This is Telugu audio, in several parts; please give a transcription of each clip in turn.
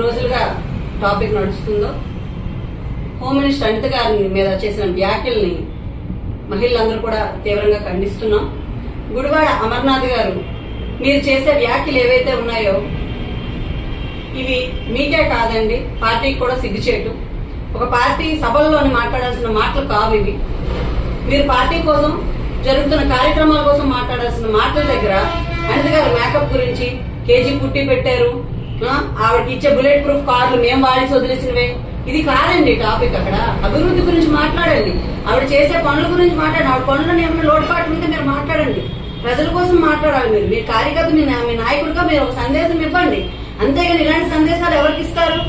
రోజులుగా టాపిక్ నడుస్తుందో, హోమ్ మినిస్టర్ అనిత గారి మీద చేసిన వ్యాఖ్యల్ని మహిళలందరూ కూడా తీవ్రంగా ఖండిస్తున్నాం. గుడివాడ అమర్నాథ్ గారు మీరు చేసే వ్యాఖ్యలు ఏవైతే ఉన్నాయో ఇవి మీకే కాదండి, పార్టీకి కూడా సిగ్గుచేటు. ఒక పార్టీ సభల్లోని మాట్లాడాల్సిన మాటలు కావు ఇవి. మీరు పార్టీ కోసం జరుగుతున్న కార్యక్రమాల కోసం మాట్లాడాల్సిన మాటల దగ్గర అనిత గారు మేకప్ గురించి కేజీ పుట్టి పెట్టారు, ఆవిడకి ఇచ్చే బుల్లెట్ ప్రూఫ్ కార్లు మేము వాడి వదిలేసినవే, ఇది కాదండి టాపిక్. అక్కడ అభివృద్ధి గురించి మాట్లాడండి, ఆవిడ చేసే పనుల గురించి మాట్లాడండి. ఆవిడ పనులను ఏమైనా లోటుపాటు ఉంటే మీరు మాట్లాడండి, ప్రజల కోసం మాట్లాడాలి. మీరు మీ కార్యకర్త మీ నాయకుడిగా మీరు ఒక సందేశం ఇవ్వండి, అంతేగాని ఇలాంటి సందేశాలు ఎవరికి ఇస్తారు?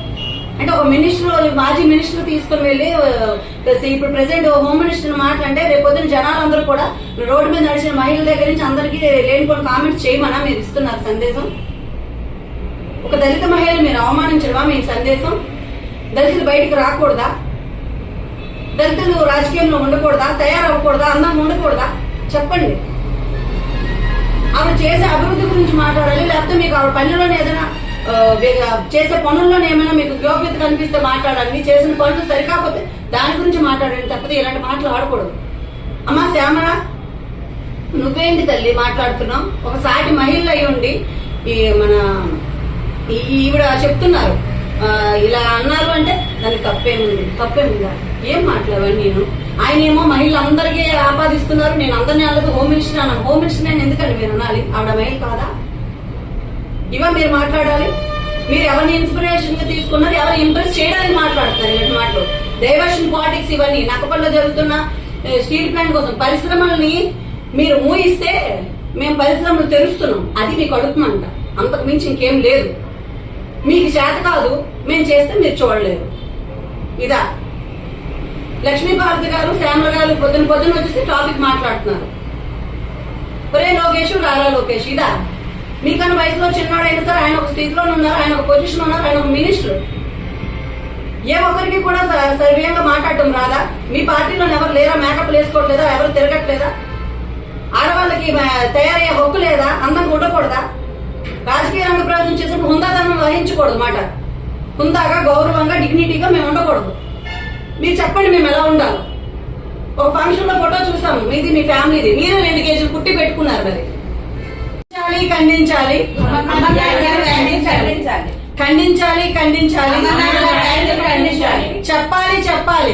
అంటే ఒక మినిస్టర్, మాజీ మినిస్టర్ తీసుకుని వెళ్ళి ఇప్పుడు ప్రెసిడెంట్ హోమ్ మినిస్టర్ మాట్లాడంటే రేపొద్దున జనాలందరూ కూడా రోడ్డు మీద నడిచిన మహిళల దగ్గర నుంచి అందరికీ లేనిపోయిన కామెంట్స్ చేయమనా మీరు ఇస్తున్నారు సందేశం? ఒక దళిత మహిళని మీరు అవమానించడమా మీ సందేశం? దళితులు బయటికి రాకూడదా? దళితులు రాజకీయంలో ఉండకూడదా? తయారవ్వకూడదా? అందంగా ఉండకూడదా? చెప్పండి. ఆవిడ చేసే అభివృద్ధి గురించి మాట్లాడాలి, లేకపోతే మీకు ఆవిడ పనుల్లోనే ఏదైనా చేసే పనుల్లోనే ఏమైనా మీకు యోగ్యత కనిపిస్తే మాట్లాడాలి. మీరు చేసిన పనులు సరికాకపోతే దాని గురించి మాట్లాడండి, తప్పితే ఇలాంటి మాటలు ఆడకూడదు. అమ్మా శ్యామల, నువ్వేంటి తల్లి మాట్లాడుతున్నావు? ఒక సాటి మహిళ అయి ఉండి ఈవిడ చెప్తున్నారు ఇలా అన్నారు అంటే దానికి తప్పేముందా? ఏం మాట్లాడవని నేను ఆయన ఏమో మహిళలందరికీ ఆపాదిస్తున్నారు, నేను అందరినీ అన్నది హోమ్ మినిస్టర్ అన్నాను. హోమ్ మినిస్టర్ నేను ఎందుకండి మీరు అనాలి? ఆవిడ మహిళ కాదా? ఇవా మీరు మాట్లాడాలి? మీరు ఎవరిని ఇన్స్పిరేషన్ గా తీసుకున్నారు, ఎవరిని ఇంప్రెస్ చేయడానికి మాట్లాడుతున్నారు ఇలాంటి మాటలు. డైవర్షన్ పాలిటిక్స్ ఇవన్నీ. నక్కపల్లిలో జరుగుతున్న స్టీల్ ప్లాంట్ కోసం పరిశ్రమల్ని మీరు మూయిస్తే మేము పరిశ్రమలు తెరుస్తున్నాం, అది మీకు అడుగుతుందంట. అంతకు మించి ఇంకేం లేదు. మీకు చేత కాదు, మేము చేస్తే మీరు చూడలేరు. ఇదా లక్ష్మీభారతి గారు, శ్యామల గారు పొద్దున వచ్చేసి టాపిక్ మాట్లాడుతున్నారు. ఒరే లోకేష్, రారా లోకేష్, ఇదా? మీకన్నా వయసులో చిన్నవాడైనా సరే ఆయన ఒక స్థితిలో ఉన్నారు, ఆయన ఒక పొజిషన్ ఉన్నారు, ఆయన ఒక మినిస్టర్. ఏ ఒక్కరికి కూడా సవ్యంగా మాట్లాడటం రాదా? మీ పార్టీలో ఎవరు లేరా? మేకప్ వేసుకోవట్లేదా? ఎవరు తిరగట్లేదా? ఆడవాళ్ళకి తయారయ్యే హక్కు లేదా? అందంగా ఉండకూడదా? రాజకీయ రంగ ప్రవేశం చేసినప్పుడు హుందాదనం వహించకూడదు మాట. హుందాగా, గౌరవంగా, డిగ్నిటీగా మేము ఉండకూడదు. మీరు చెప్పండి మేము ఎలా ఉండాలి? ఒక ఫంక్షన్ లో ఫోటో చూసాము, మీది మీ ఫ్యామిలీది, మీరు 2 కేజీలు పుట్టి పెట్టుకున్నారు. మరి ఖండించాలి, ఖండించాలి, ఖండించాలి, చెప్పాలి, చెప్పాలి.